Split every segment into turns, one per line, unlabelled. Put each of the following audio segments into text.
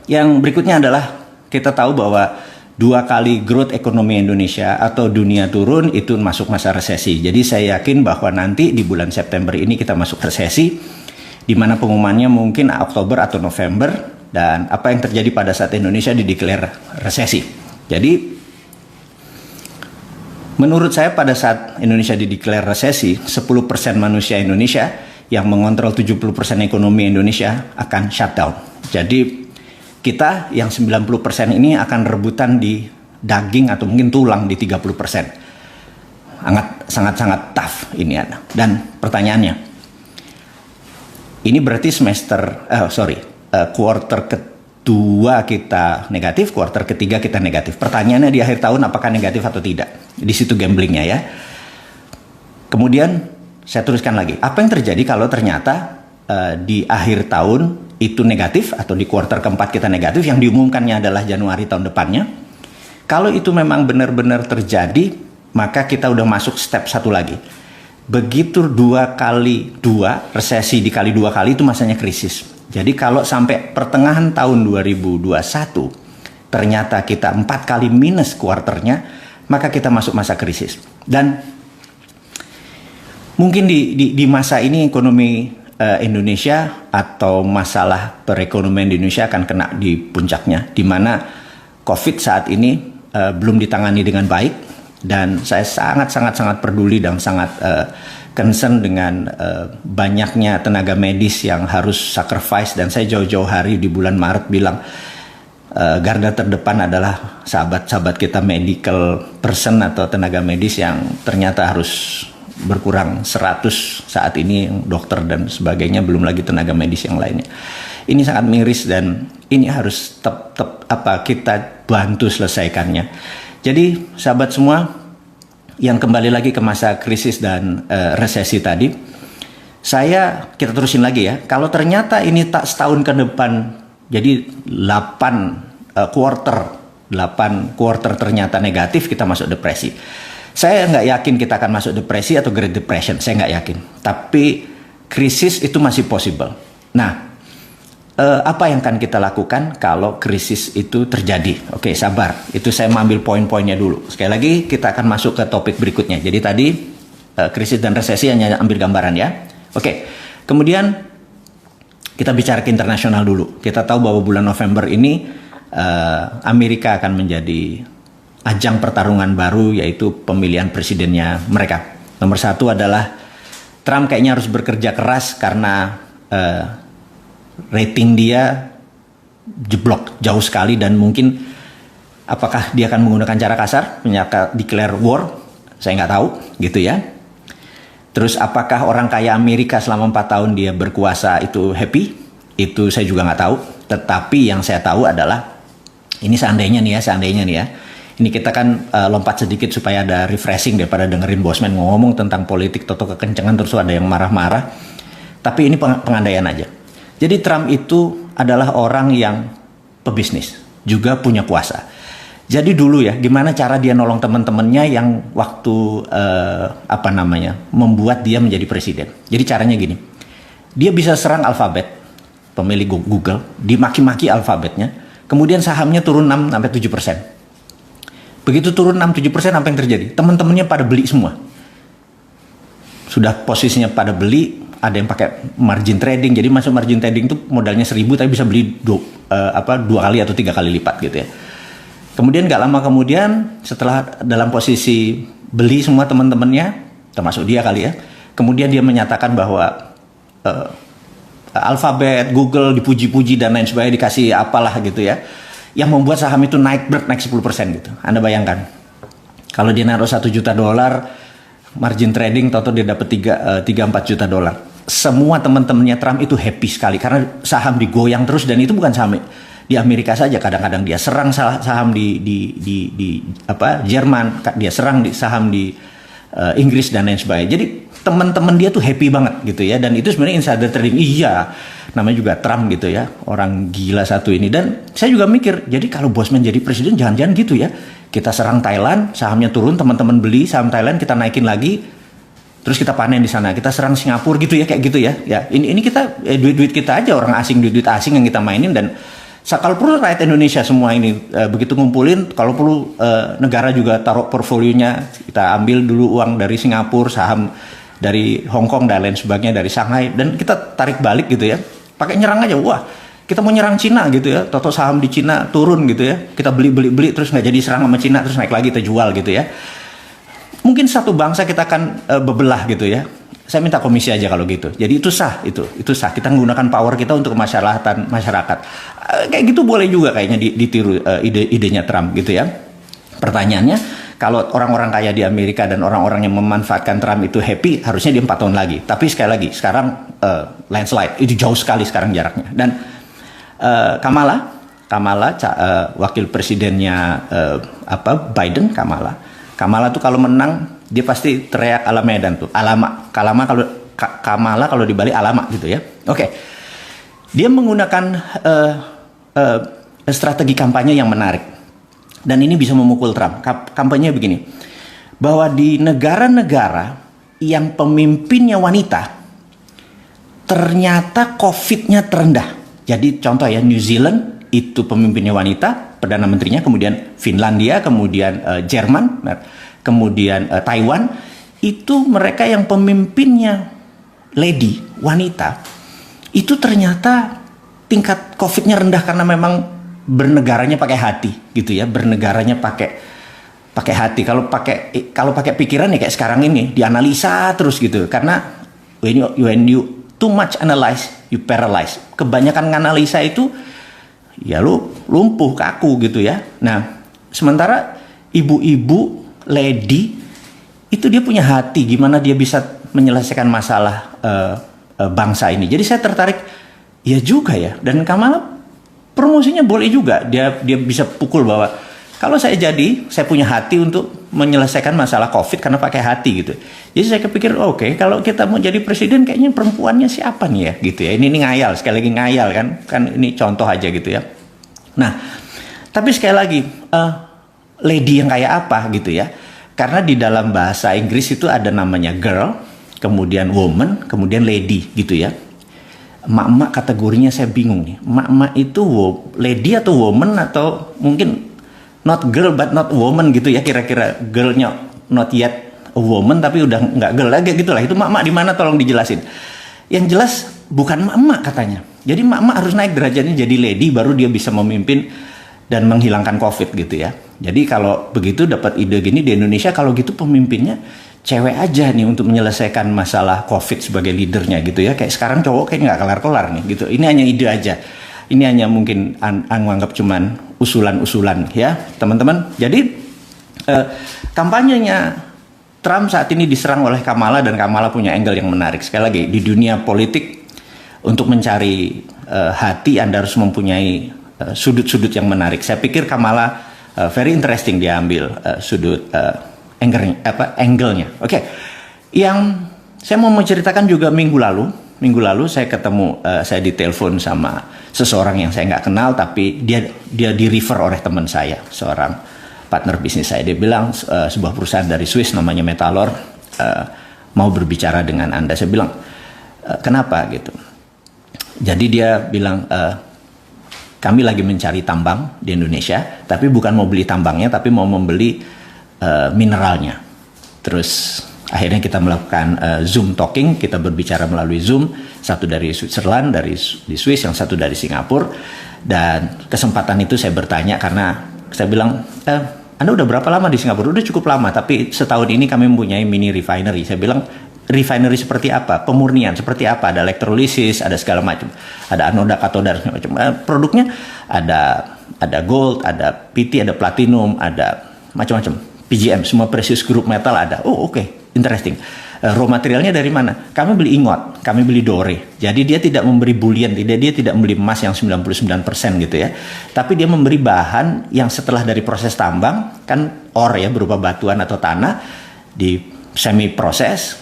Yang berikutnya adalah kita tahu bahwa 2 kali growth ekonomi Indonesia atau dunia turun itu masuk masa resesi. Jadi saya yakin bahwa nanti di bulan September ini kita masuk resesi, di mana pengumumannya mungkin Oktober atau November, dan apa yang terjadi pada saat Indonesia dideklar resesi. Jadi menurut saya pada saat Indonesia dideklar resesi, 10% manusia Indonesia yang mengontrol 70% ekonomi Indonesia akan shutdown. Jadi kita yang 90% ini akan rebutan di daging atau mungkin tulang di 30%. Sangat-sangat tough ini ada. Dan pertanyaannya, ini berarti quarter kedua kita negatif, quarter ketiga kita negatif. Pertanyaannya di akhir tahun apakah negatif atau tidak? Di situ gamblingnya ya. Kemudian saya teruskan lagi, apa yang terjadi kalau ternyata di akhir tahun itu negatif atau di kuartal keempat kita negatif, yang diumumkannya adalah Januari tahun depannya. Kalau itu memang benar-benar terjadi, maka kita udah masuk step satu lagi. Begitu 2 kali 2, resesi dikali 2 kali itu masanya krisis. Jadi kalau sampai pertengahan tahun 2021 ternyata kita 4 kali minus kuarternya, maka kita masuk masa krisis. Dan mungkin di masa ini ekonomi Indonesia atau masalah perekonomian di Indonesia akan kena di puncaknya, di mana COVID saat ini belum ditangani dengan baik, dan saya sangat peduli dan sangat concern dengan banyaknya tenaga medis yang harus sacrifice. Dan saya jauh-jauh hari di bulan Maret bilang garda terdepan adalah sahabat-sahabat kita, medical person atau tenaga medis yang ternyata harus berkurang 100 saat ini, dokter dan sebagainya, belum lagi tenaga medis yang lainnya. Ini sangat miris dan ini harus kita bantu selesaikannya. Jadi sahabat semua yang kembali lagi ke masa krisis dan resesi tadi, kita terusin lagi ya. Kalau ternyata ini tak setahun ke depan jadi 8 quarter ternyata negatif, kita masuk depresi. Saya nggak yakin kita akan masuk depresi atau Great Depression, saya nggak yakin. Tapi krisis itu masih possible. Nah, apa yang akan kita lakukan kalau krisis itu terjadi? Oke, sabar. Itu saya ambil poin-poinnya dulu. Sekali lagi kita akan masuk ke topik berikutnya. Jadi tadi krisis dan resesi hanya ambil gambaran ya. Oke, kemudian kita bicara ke internasional dulu. Kita tahu bahwa bulan November ini Amerika akan menjadi ajang pertarungan baru, yaitu pemilihan presidennya mereka. Nomor 1 adalah Trump kayaknya harus bekerja keras karena rating dia jeblok jauh sekali, dan mungkin apakah dia akan menggunakan cara kasar, declare war, saya nggak tahu gitu ya. Terus apakah orang kaya Amerika selama 4 tahun dia berkuasa itu happy? Itu saya juga nggak tahu. Tetapi yang saya tahu adalah, ini seandainya nih ya, ini kita kan lompat sedikit supaya ada refreshing daripada dengerin Bosman ngomong tentang politik toto kekencengan terus ada yang marah-marah. Tapi ini pengandaian aja. Jadi Trump itu adalah orang yang pebisnis, juga punya kuasa. Jadi dulu ya, gimana cara dia nolong teman-temannya yang waktu membuat dia menjadi presiden. Jadi caranya gini, dia bisa serang Alphabet, pemilik Google, dimaki-maki Alphabetnya, kemudian sahamnya turun 6-7%. Begitu turun 6-7%, apa yang terjadi? Teman-temannya pada beli semua. Sudah posisinya pada beli, ada yang pakai margin trading. Jadi masuk margin trading itu modalnya 1.000 tapi bisa beli 2 kali atau 3 kali lipat gitu ya. Kemudian gak lama kemudian, setelah dalam posisi beli semua teman-temannya, termasuk dia kali ya, kemudian dia menyatakan bahwa Alphabet, Google dipuji-puji dan lain sebagainya, dikasih apalah gitu ya, yang membuat saham itu naik 10% gitu. Anda bayangkan, kalau dia naruh $1 juta, margin trading toto dia dapat 3-4 juta dolar. Semua teman-temannya Trump itu happy sekali karena saham digoyang terus, dan itu bukan saham di Amerika saja. Kadang-kadang dia serang saham di Jerman, dia serang saham di Inggris dan lain sebagainya. Jadi teman-teman dia tuh happy banget gitu ya, dan itu sebenarnya insider trading. Iya, namanya juga Trump gitu ya, orang gila satu ini. Dan saya juga mikir, jadi kalau Bosman jadi presiden jangan-jangan gitu ya, kita serang Thailand, sahamnya turun, teman-teman beli saham Thailand, kita naikin lagi, terus kita panen di sana. Kita serang Singapura gitu ya, kayak gitu ya. Ya, ini kita duit-duit kita aja, orang asing, duit-duit asing yang kita mainin. Dan Kalau perlu rakyat Indonesia semua ini begitu ngumpulin, kalau perlu negara juga taruh portfolionya, kita ambil dulu uang dari Singapura, saham dari Hong Kong dan lain sebagainya, dari Shanghai, dan kita tarik balik gitu ya, pakai nyerang aja. Wah, kita mau nyerang Cina gitu ya, toto saham di Cina turun gitu ya, kita beli terus nggak jadi serang sama Cina, terus naik lagi kita jual gitu ya. Mungkin satu bangsa kita akan bebelah gitu ya. Saya minta komisi aja kalau gitu. Jadi itu sah, itu sah. Kita menggunakan power kita untuk kemaslahatan masyarakat. Kayak gitu boleh juga kayaknya ditiru idenya Trump gitu ya. Pertanyaannya, kalau orang-orang kaya di Amerika dan orang-orang yang memanfaatkan Trump itu happy, harusnya dia 4 tahun lagi. Tapi sekali lagi, sekarang landslide, itu jauh sekali sekarang jaraknya. Dan Kamala, wakil presidennya Biden, Kamala tuh kalau menang dia pasti teriak ala Medan tuh, Kamala kalau dibalik alamak gitu ya. Oke. Dia menggunakan strategi kampanye yang menarik. Dan ini bisa memukul Trump. Kampanye begini. Bahwa di negara-negara yang pemimpinnya wanita, ternyata COVID-nya terendah. Jadi contoh ya, New Zealand itu pemimpinnya wanita, Perdana Menterinya, kemudian Finlandia, kemudian Jerman, kemudian Taiwan, itu mereka yang pemimpinnya lady, wanita, itu ternyata tingkat COVID-nya rendah karena memang bernegaranya pakai hati gitu ya, bernegaranya pakai hati. Kalau pakai pikiran ya kayak sekarang ini, dianalisa terus gitu. Karena when you too much analyze, you paralyze. Kebanyakan nganalisa itu ya lu lumpuh, kaku gitu ya. Nah, sementara ibu-ibu lady itu dia punya hati, gimana dia bisa menyelesaikan masalah bangsa ini. Jadi saya tertarik, ya juga ya. Dan Kamala promosinya boleh juga, dia bisa pukul bahwa kalau saya punya hati untuk menyelesaikan masalah COVID karena pakai hati gitu. Jadi saya kepikir oke, kalau kita mau jadi presiden kayaknya perempuannya siapa nih ya gitu ya. Ini ngayal, sekali lagi ngayal kan ini contoh aja gitu ya. Nah, tapi sekali lagi lady yang kayak apa gitu ya. Karena di dalam bahasa Inggris itu ada namanya girl, kemudian woman, kemudian lady gitu ya. Emak-emak kategorinya saya bingung nih. Emak-emak itu lady atau woman atau mungkin not girl but not woman gitu ya, kira-kira girlnya not yet a woman tapi udah nggak girl lagi gitu lah. Itu emak-emak di mana, tolong dijelasin. Yang jelas bukan emak-emak katanya. Jadi emak-emak harus naik derajatnya jadi lady baru dia bisa memimpin dan menghilangkan COVID gitu ya. Jadi kalau begitu dapat ide gini di Indonesia, kalau gitu pemimpinnya cewek aja nih untuk menyelesaikan masalah COVID sebagai leadernya gitu ya. Kayak sekarang cowok kayak nggak kelar-kelar nih gitu. Ini hanya ide aja. Ini hanya mungkin anggap cuman usulan-usulan ya teman-teman. Jadi kampanyenya Trump saat ini diserang oleh Kamala dan Kamala punya angle yang menarik. Sekali lagi di dunia politik untuk mencari hati Anda harus mempunyai sudut-sudut yang menarik. Saya pikir Kamala very interesting dia ambil sudut angle-nya. Oke. Yang saya mau menceritakan juga minggu lalu saya ketemu, saya ditelepon sama seseorang yang saya nggak kenal, tapi dia di refer oleh teman saya, seorang partner bisnis saya. Dia bilang sebuah perusahaan dari Swiss namanya Metalor mau berbicara dengan Anda. Saya bilang kenapa gitu. Jadi dia bilang kami lagi mencari tambang di Indonesia, tapi bukan mau beli tambangnya, tapi mau membeli mineralnya. Terus akhirnya kita melakukan Zoom talking, kita berbicara melalui Zoom, satu dari Switzerland, di Swiss, yang satu dari Singapura. Dan kesempatan itu saya bertanya karena saya bilang, Anda udah berapa lama di Singapura? Udah cukup lama, tapi setahun ini kami mempunyai mini refinery. Saya bilang, refinery seperti apa? Pemurnian seperti apa? Ada elektrolisis, ada segala macam. Ada anoda, katoda, segala macam. Produknya ada gold, ada PT, ada platinum, ada macam-macam. PGM, semua precious group metal ada. Oh oke. Interesting. Raw materialnya dari mana? Kami beli ingot, kami beli dore. Jadi dia tidak memberi bullion, dia tidak membeli emas yang 99% gitu ya. Tapi dia memberi bahan yang setelah dari proses tambang, kan ore ya, berupa batuan atau tanah, di semi proses,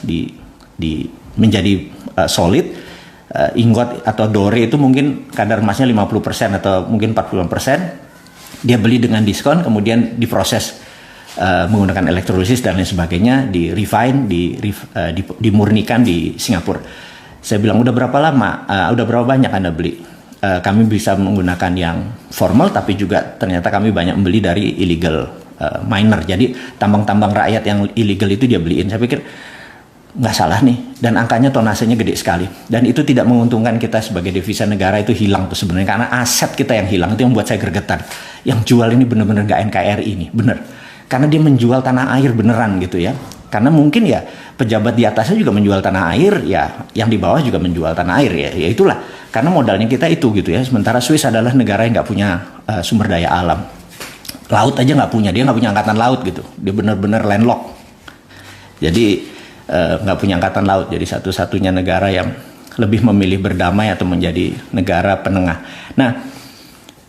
menjadi solid. Ingot atau dore itu mungkin kadar emasnya 50% atau mungkin 40%. Dia beli dengan diskon, kemudian diproses menggunakan elektrolisis dan lain sebagainya, di refine, dimurnikan di Singapura. Saya bilang, udah berapa lama, udah berapa banyak Anda beli? kami bisa menggunakan yang formal, tapi juga ternyata kami banyak membeli dari illegal miner. Jadi tambang-tambang rakyat yang illegal itu dia beliin. Saya pikir nggak salah nih, dan angkanya tonasenya gede sekali, dan itu tidak menguntungkan kita sebagai devisa negara. Itu hilang tuh sebenarnya, karena aset kita yang hilang. Itu yang buat saya gregetan. Yang jual ini bener-bener nggak NKRI ini, bener, karena dia menjual tanah air beneran gitu ya. Karena mungkin ya pejabat di atasnya juga menjual tanah air, ya yang di bawah juga menjual tanah air, ya itulah, karena modalnya kita itu gitu ya. Sementara Swiss adalah negara yang nggak punya sumber daya alam, laut aja nggak punya, dia nggak punya angkatan laut gitu, dia bener-bener landlocked. Jadi nggak punya angkatan laut, jadi satu-satunya negara yang lebih memilih berdamai atau menjadi negara penengah. Nah,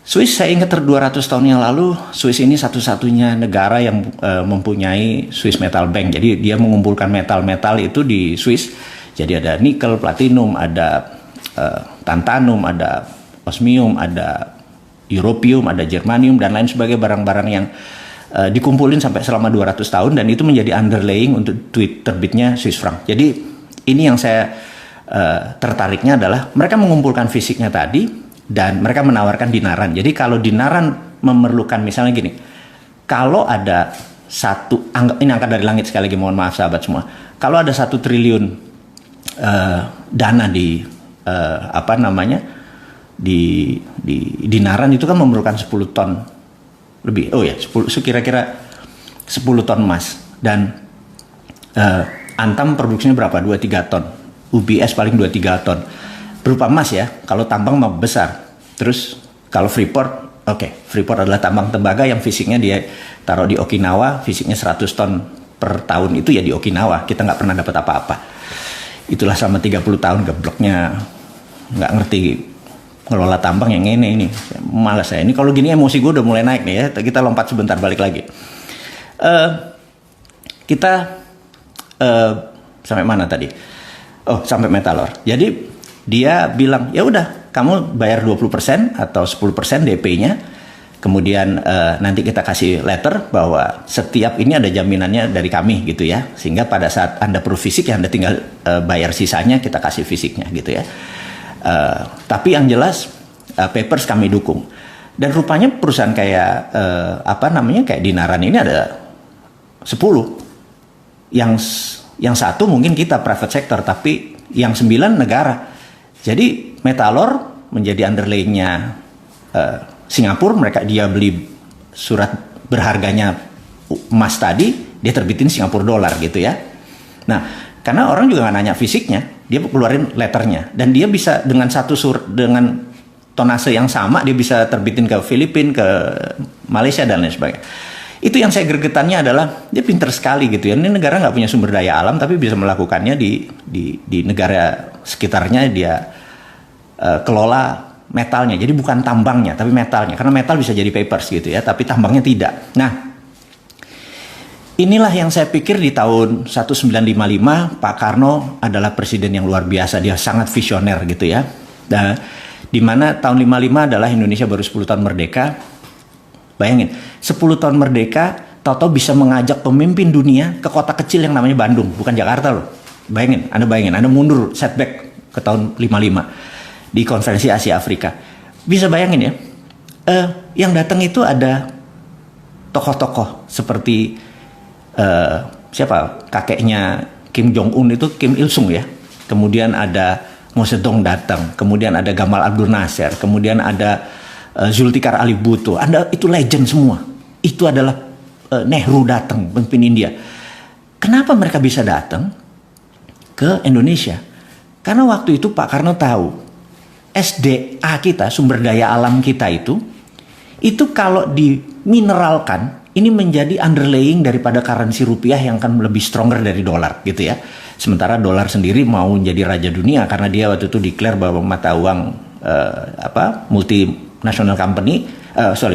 Swiss, saya ingat 200 tahun yang lalu, Swiss ini satu-satunya negara yang mempunyai Swiss Metal Bank. Jadi dia mengumpulkan metal-metal itu di Swiss. Jadi ada nikel, platinum, ada tantanum, ada osmium, ada europium, ada germanium, dan lain sebagainya, barang-barang yang dikumpulin sampai selama 200 tahun, dan itu menjadi underlying untuk terbitnya Swiss franc. Jadi ini yang saya tertariknya adalah mereka mengumpulkan fisiknya tadi, dan mereka menawarkan dinaran. Jadi kalau dinaran memerlukan, misalnya gini, kalau ada ini angka dari langit sekali lagi, mohon maaf sahabat semua, kalau ada 1 triliun dana di di dinaran, itu kan memerlukan 10 ton lebih, kira-kira 10 ton emas, dan Antam produksinya berapa? 2-3 ton, UBS paling 2-3 ton berupa emas ya. Kalau tambang mah besar. Terus kalau Freeport, Freeport adalah tambang tembaga yang fisiknya dia taruh di Okinawa, fisiknya 100 ton per tahun, itu ya di Okinawa. Kita nggak pernah dapat apa-apa. Itulah selama 30 tahun gebloknya nggak ngerti ngelola tambang yang ini. Malas saya. Ini kalau gini emosi gue udah mulai naik nih ya. Kita lompat sebentar, balik lagi. Kita sampai mana tadi? Oh, sampai Metalor. Jadi dia bilang, ya udah, kamu bayar 20% atau 10% DP-nya, kemudian nanti kita kasih letter bahwa setiap ini ada jaminannya dari kami gitu ya, sehingga pada saat Anda perlu fisik ya Anda tinggal bayar sisanya, kita kasih fisiknya gitu ya. Tapi yang jelas papers kami dukung, dan rupanya perusahaan kayak kayak Dinaran ini ada 10, yang satu mungkin kita private sector, tapi yang 9 negara. Jadi Metalor menjadi underlaying-nya Singapura. Dia beli surat berharganya emas tadi, dia terbitin Singapura dolar gitu ya. Nah, karena orang juga nggak nanya fisiknya, dia keluarin letternya, dan dia bisa dengan dengan tonase yang sama, dia bisa terbitin ke Filipina, ke Malaysia, dan lain sebagainya. Itu yang saya gregetannya adalah dia pinter sekali gitu ya. Ini negara nggak punya sumber daya alam, tapi bisa melakukannya di negara sekitarnya. Dia kelola metalnya, jadi bukan tambangnya tapi metalnya, karena metal bisa jadi papers gitu ya, tapi tambangnya tidak. Nah, inilah yang saya pikir di tahun 1955 Pak Karno adalah presiden yang luar biasa. Dia sangat visioner gitu ya. Nah, di mana tahun 55 adalah Indonesia baru 10 tahun merdeka. Bayangin, 10 tahun merdeka, tahu-tahu bisa mengajak pemimpin dunia ke kota kecil yang namanya Bandung, bukan Jakarta loh. Bayangin, Anda mundur, setback ke tahun 55 di konferensi Asia Afrika. Bisa bayangin ya, yang datang itu ada tokoh-tokoh seperti siapa, kakeknya Kim Jong Un itu Kim Il Sung ya. Kemudian ada Mao Zedong datang, kemudian ada Gamal Abdul Nasser, kemudian ada Zulfikar Ali Bhutto. Itu legend semua. Itu adalah Nehru datang, pemimpin India. Kenapa mereka bisa datang ke Indonesia? Karena waktu itu Pak Karno tahu SDA kita, sumber daya alam kita itu kalau dimineralkan, ini menjadi underlying daripada currency rupiah yang akan lebih stronger dari dolar gitu ya. Sementara dolar sendiri mau jadi raja dunia karena dia waktu itu declare bahwa mata uang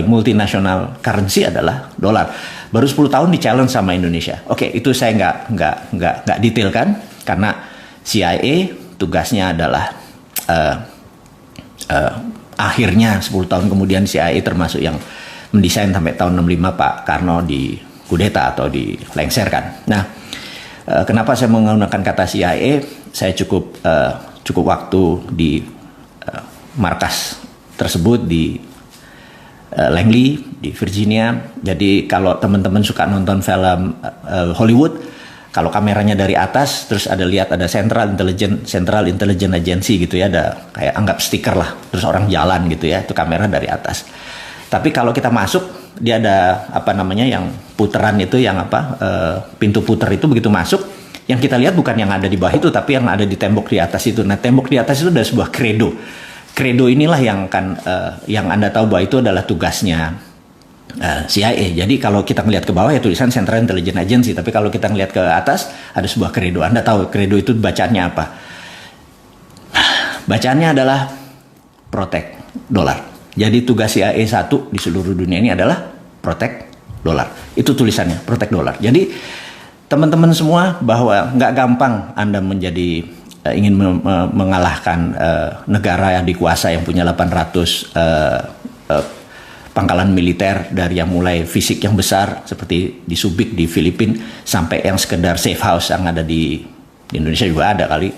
multinational currency adalah dolar. Baru 10 tahun di challenge sama Indonesia. Oke, itu saya nggak detail kan, karena CIA tugasnya adalah akhirnya 10 tahun kemudian CIA termasuk yang mendesain sampai tahun 65 Pak Karno di kudeta atau dilengserkan. Nah, kenapa saya menggunakan kata CIA? Saya cukup waktu di markas tersebut di Langley di Virginia. Jadi kalau teman-teman suka nonton film Hollywood, kalau kameranya dari atas terus lihat ada Central Intelligence Agency gitu ya, ada kayak anggap stiker lah, terus orang jalan gitu ya, itu kamera dari atas. Tapi kalau kita masuk, dia ada apa namanya yang puteran itu, yang pintu puter itu, begitu masuk yang kita lihat bukan yang ada di bawah itu, tapi yang ada di tembok di atas itu. Nah, tembok di atas itu ada sebuah kredo inilah yang yang Anda tahu bahwa itu adalah tugasnya CIA. Jadi kalau kita ngelihat ke bawah ya tulisan Central Intelligence Agency, tapi kalau kita ngelihat ke atas ada sebuah kredo. Anda tahu kredo itu bacaannya apa? Bacaannya adalah protect dolar. Jadi tugas CIA 1 di seluruh dunia ini adalah protect dolar. Itu tulisannya, protect dolar. Jadi teman-teman semua, bahwa nggak gampang Anda menjadi ingin mengalahkan negara yang dikuasai yang punya 800 pangkalan militer, dari yang mulai fisik yang besar seperti di Subic di Filipina sampai yang sekedar safe house yang ada di Indonesia juga ada kali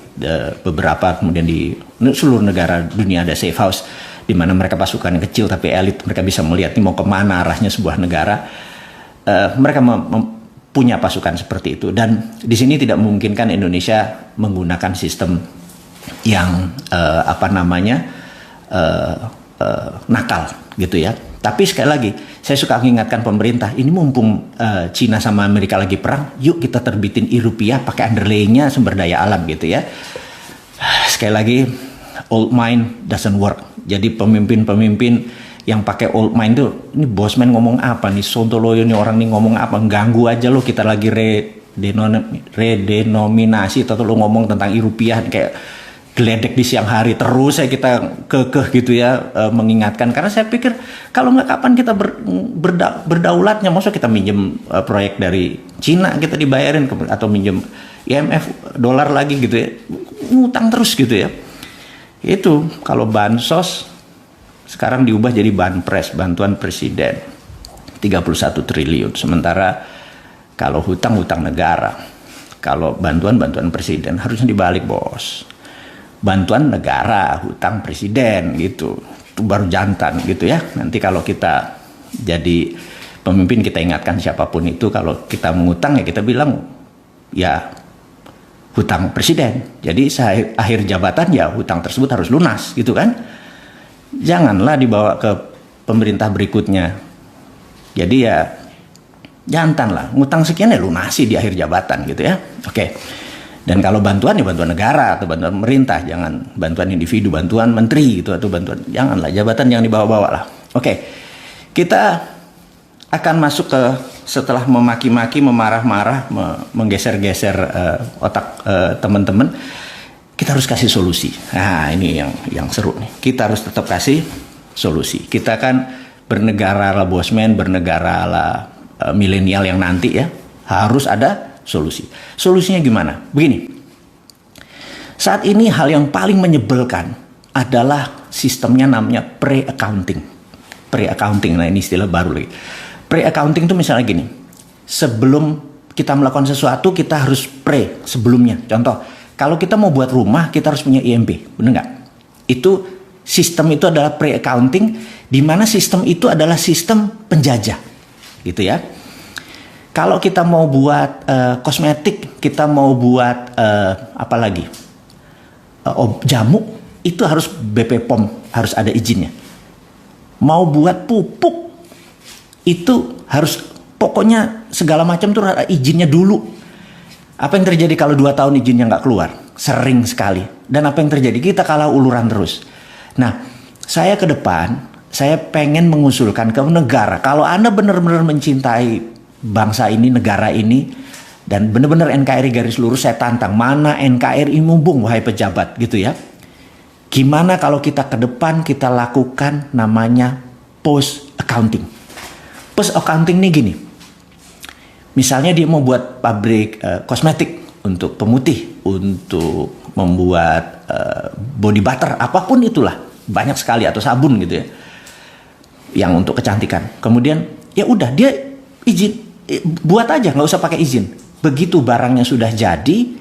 beberapa, kemudian di seluruh negara dunia ada safe house di mana mereka pasukan kecil tapi elit, mereka bisa melihat ini mau kemana arahnya sebuah negara. Mereka punya pasukan seperti itu, dan di sini tidak memungkinkan Indonesia menggunakan sistem yang nakal gitu ya. Tapi sekali lagi saya suka mengingatkan pemerintah, ini mumpung Cina sama Amerika lagi perang, yuk kita terbitin rupiah pakai underlay-nya sumber daya alam gitu ya. Sekali lagi, old mind doesn't work. Jadi pemimpin-pemimpin yang pakai old mind tuh, ini bosman ngomong apa nih, sontoloyo nih orang nih ngomong apa, ganggu aja lo, kita lagi redenominasi atau lo ngomong tentang rupiah kayak geledek di siang hari terus, kita kekeh gitu ya, mengingatkan. Karena saya pikir kalau nggak kapan kita berdaulatnya, maksudnya kita minjem proyek dari Cina kita dibayarin, atau minjem IMF dolar lagi gitu ya, ngutang terus gitu ya. Itu kalau bansos sekarang diubah jadi banpres, bantuan presiden, 31 triliun. Sementara kalau hutang negara, kalau bantuan presiden harusnya dibalik, bos. Bantuan negara, hutang presiden gitu. Itu baru jantan gitu ya. Nanti kalau kita jadi pemimpin, kita ingatkan siapapun itu, kalau kita mengutang ya kita bilang ya hutang presiden. Jadi akhir jabatan ya hutang tersebut harus lunas gitu kan. Janganlah dibawa ke pemerintah berikutnya. Jadi ya jantan lah, ngutang sekian ya lunasi di akhir jabatan gitu ya. Oke. Dan kalau bantuan ya bantuan negara atau bantuan pemerintah, jangan bantuan individu, bantuan menteri gitu, atau bantuan, janganlah, jabatan jangan dibawa-bawa lah. Oke. Kita akan masuk ke, setelah memaki-maki, memarah-marah, menggeser-geser otak teman-teman, kita harus kasih solusi. Nah, ini yang seru nih. Kita harus tetap kasih solusi. Kita kan bernegara ala bosman, bernegara ala milenial yang nanti ya, harus ada solusi. Solusinya gimana? Begini. Saat ini hal yang paling menyebalkan adalah sistemnya namanya pre-accounting. Pre-accounting, nah ini istilah baru lagi. Pre-accounting itu misalnya gini. Sebelum kita melakukan sesuatu, kita harus sebelumnya. Contoh, kalau kita mau buat rumah, kita harus punya IMB, benar nggak? Itu sistem itu adalah pre-accounting, di mana sistem itu adalah sistem penjajah, gitu ya. Kalau kita mau buat kosmetik, kita mau buat apa lagi? Jamu, itu harus BP POM, harus ada izinnya. Mau buat pupuk, itu harus, pokoknya segala macam tuh ada izinnya dulu. Apa yang terjadi kalau 2 tahun izinnya nggak keluar? Sering sekali. Dan apa yang terjadi? Kita kalah uluran terus. Nah, saya ke depan, saya pengen mengusulkan ke negara, kalau Anda benar-benar mencintai bangsa ini, negara ini, dan benar-benar NKRI garis lurus, saya tantang, mana NKRI mumpung, wahai pejabat, gitu ya. Gimana kalau kita ke depan, kita lakukan namanya post accounting. Post accounting nih gini. Misalnya dia mau buat pabrik kosmetik untuk pemutih, untuk membuat body butter, apapun itulah, banyak sekali, atau sabun gitu ya, yang untuk kecantikan. Kemudian ya udah, dia izin, buat aja, nggak usah pakai izin. Begitu barangnya sudah jadi,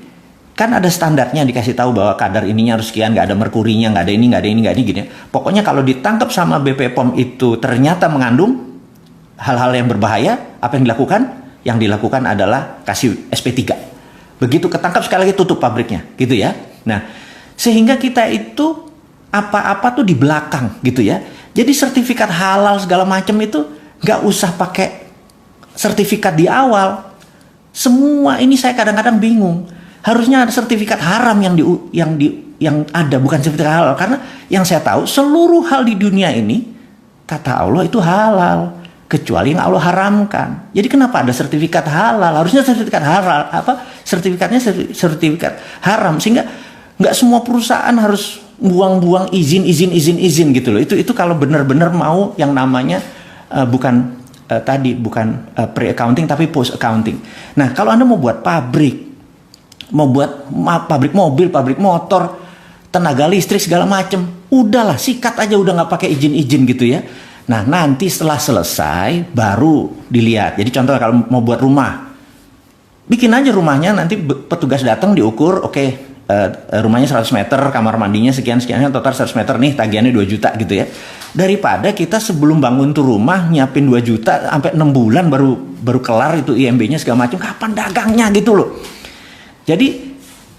kan ada standarnya, dikasih tahu bahwa kadar ininya harus sekian, nggak ada merkurinya, nggak ada ini, nggak ada ini, nggak ada ini, gini. Pokoknya kalau ditangkap sama BP POM itu ternyata mengandung hal-hal yang berbahaya, apa yang dilakukan? Yang dilakukan adalah kasih SP3. Begitu ketangkap sekali lagi tutup pabriknya, gitu ya. Nah, sehingga kita itu apa-apa tuh di belakang, gitu ya. Jadi sertifikat halal segala macam itu nggak usah pakai sertifikat di awal. Semua ini saya kadang-kadang bingung. Harusnya ada sertifikat haram yang ada, bukan sertifikat halal. Karena yang saya tahu seluruh hal di dunia ini kata Allah itu halal, kecuali yang Allah haramkan. Jadi kenapa ada sertifikat halal? Harusnya sertifikat halal, sertifikatnya sertifikat haram, sehingga nggak semua perusahaan harus buang-buang izin gitu loh. Itu kalau benar-benar mau yang namanya bukan pre-accounting tapi post-accounting. Nah, kalau Anda mau buat pabrik, mau buat pabrik mobil, pabrik motor, tenaga listrik segala macam, udahlah sikat aja, udah nggak pakai izin gitu ya. Nah, nanti setelah selesai baru dilihat. Jadi contoh kalau mau buat rumah, bikin aja rumahnya, nanti petugas datang diukur, oke, rumahnya 100 meter, kamar mandinya sekian, total 100 meter nih, tagihannya 2 juta gitu ya. Daripada kita sebelum bangun tuh rumah nyiapin 2 juta sampai 6 bulan baru kelar itu IMB-nya segala macam, kapan dagangnya gitu loh. Jadi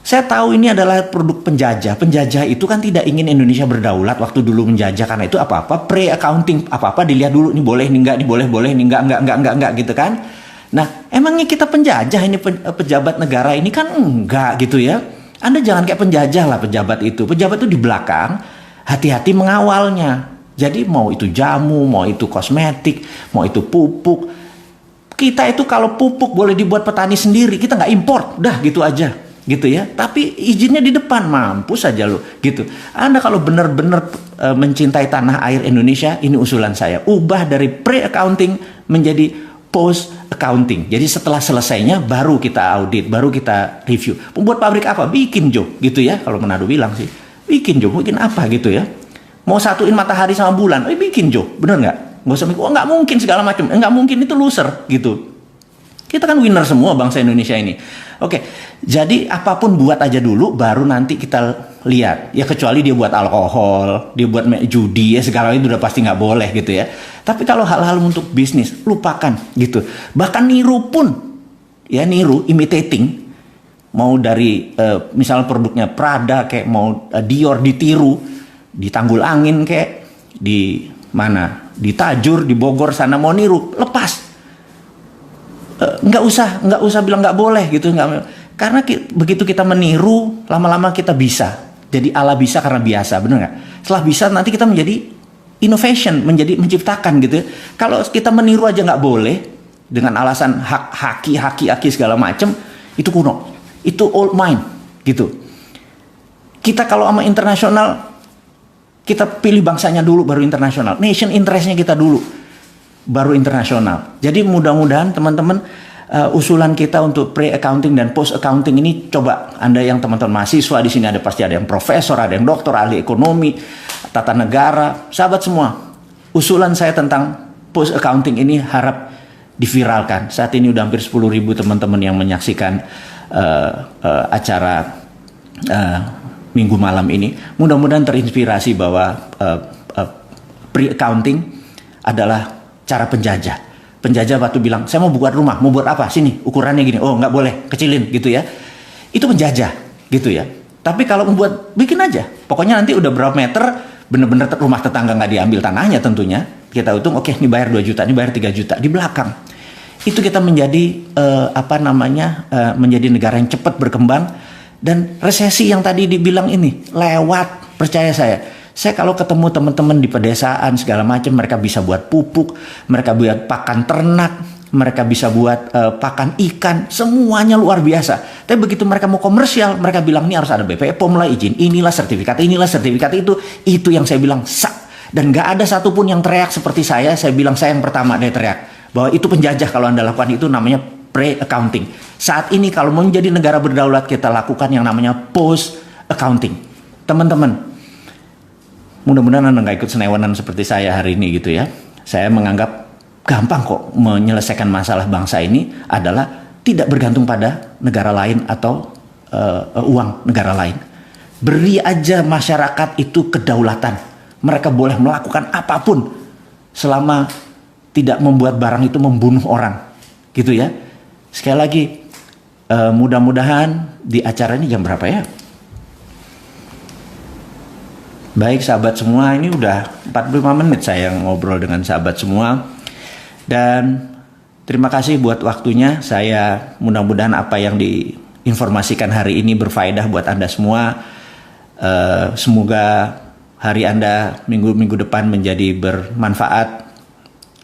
saya tahu ini adalah produk penjajah. Penjajah itu kan tidak ingin Indonesia berdaulat waktu dulu menjajah, karena itu apa-apa pre-accounting, apa-apa dilihat dulu, ini boleh, ini enggak, ini boleh, ini enggak gitu kan. Nah, emangnya kita penjajah ini, pejabat negara ini kan enggak gitu ya. Anda jangan kayak penjajah lah pejabat itu. Pejabat itu di belakang, hati-hati mengawalnya. Jadi mau itu jamu, mau itu kosmetik, mau itu pupuk. Kita itu kalau pupuk boleh dibuat petani sendiri, kita nggak import, dah gitu aja, gitu ya. Tapi izinnya di depan, mampus aja lo, gitu. Anda kalau benar-benar mencintai tanah air Indonesia, ini usulan saya, ubah dari pre-accounting menjadi post-accounting. Jadi setelah selesainya baru kita audit, baru kita review. Membuat pabrik apa? Bikin Jo, gitu ya. Kalau Manado bilang sih, bikin Jo, bikin apa gitu ya. Mau satuin matahari sama bulan, bikin Jo, bener nggak? Nggak usah mikir, nggak mungkin segala macam. Nggak mungkin, itu loser gitu. Kita kan winner semua bangsa Indonesia ini. Oke, jadi apapun buat aja dulu, baru nanti kita lihat. Ya kecuali dia buat alkohol, dia buat judi, ya segala itu udah pasti nggak boleh gitu ya. Tapi kalau hal-hal untuk bisnis, lupakan gitu. Bahkan niru pun, ya niru, imitating. Mau dari misalnya produknya Prada, kayak mau Dior ditiru, di Tanggul Angin kayak, di mana? Di Tajur, di Bogor sana mau niru, lepas. Nggak usah bilang nggak boleh gitu, karena begitu kita meniru, lama-lama kita bisa. Jadi ala bisa karena biasa, benar nggak? Setelah bisa nanti kita menjadi innovation, menjadi menciptakan gitu. Kalau kita meniru aja nggak boleh dengan alasan haki segala macam, itu kuno, itu old mind gitu. Kita kalau sama internasional, kita pilih bangsanya dulu baru internasional, nation interestnya kita dulu baru internasional. Jadi mudah-mudahan teman-teman, usulan kita untuk pre-accounting dan post-accounting ini, coba Anda yang teman-teman mahasiswa di sini, ada pasti ada yang profesor, ada yang doktor, ahli ekonomi, tata negara, sahabat semua. Usulan saya tentang post-accounting ini harap diviralkan. Saat ini udah hampir 10.000 teman-teman yang menyaksikan acara minggu malam ini. Mudah-mudahan terinspirasi bahwa pre-accounting adalah cara penjajah. Penjajah waktu bilang, saya mau buat rumah, mau buat apa? Sini, ukurannya gini. Oh, nggak boleh, kecilin gitu ya. Itu penjajah gitu ya. Tapi kalau membuat, bikin aja. Pokoknya nanti udah berapa meter, bener-bener rumah tetangga nggak diambil tanahnya tentunya. Kita hitung, oke, ini bayar 2 juta, ini bayar 3 juta. Di belakang. Itu kita menjadi, menjadi negara yang cepat berkembang. Dan resesi yang tadi dibilang ini, lewat, percaya saya. Saya kalau ketemu teman-teman di pedesaan segala macam, mereka bisa buat pupuk, mereka buat pakan ternak, mereka bisa buat pakan ikan, semuanya luar biasa. Tapi begitu mereka mau komersial, mereka bilang ini harus ada BPOM POM lah, izin inilah, sertifikat itu yang saya bilang sak. Dan nggak ada satupun yang teriak seperti saya bilang saya yang pertama dia teriak bahwa itu penjajah kalau Anda lakukan itu, namanya pre-accounting. Saat ini kalau mau menjadi negara berdaulat, kita lakukan yang namanya post-accounting. Teman-teman, mudah-mudahan Anda nggak ikut senewanan seperti saya hari ini gitu ya. Saya menganggap gampang kok menyelesaikan masalah bangsa ini adalah tidak bergantung pada negara lain atau uang negara lain. Beri aja masyarakat itu kedaulatan. Mereka boleh melakukan apapun selama tidak membuat barang itu membunuh orang, gitu ya. Sekali lagi, mudah-mudahan di acara ini jam berapa ya? Baik sahabat semua, ini udah 45 menit saya ngobrol dengan sahabat semua. Dan terima kasih buat waktunya. Saya mudah-mudahan apa yang diinformasikan hari ini berfaedah buat Anda semua. Semoga hari Anda minggu-minggu depan menjadi bermanfaat.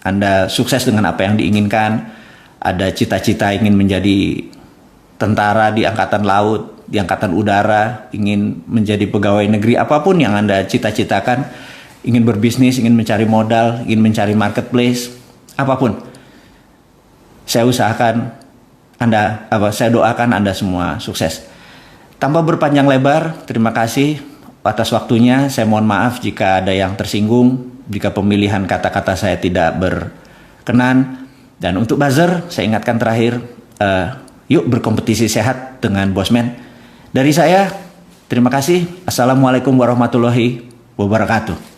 Anda sukses dengan apa yang diinginkan. Ada cita-cita ingin menjadi tentara di angkatan laut, di angkatan udara, ingin menjadi pegawai negeri, apapun yang Anda cita-citakan, ingin berbisnis, ingin mencari modal, ingin mencari marketplace, apapun. Saya usahakan saya doakan Anda semua sukses. Tanpa berpanjang lebar, terima kasih atas waktunya. Saya mohon maaf jika ada yang tersinggung, jika pemilihan kata-kata saya tidak berkenan. Dan untuk buzzer, saya ingatkan terakhir, yuk berkompetisi sehat dengan Bosman. Dari saya, terima kasih. Assalamualaikum warahmatullahi wabarakatuh.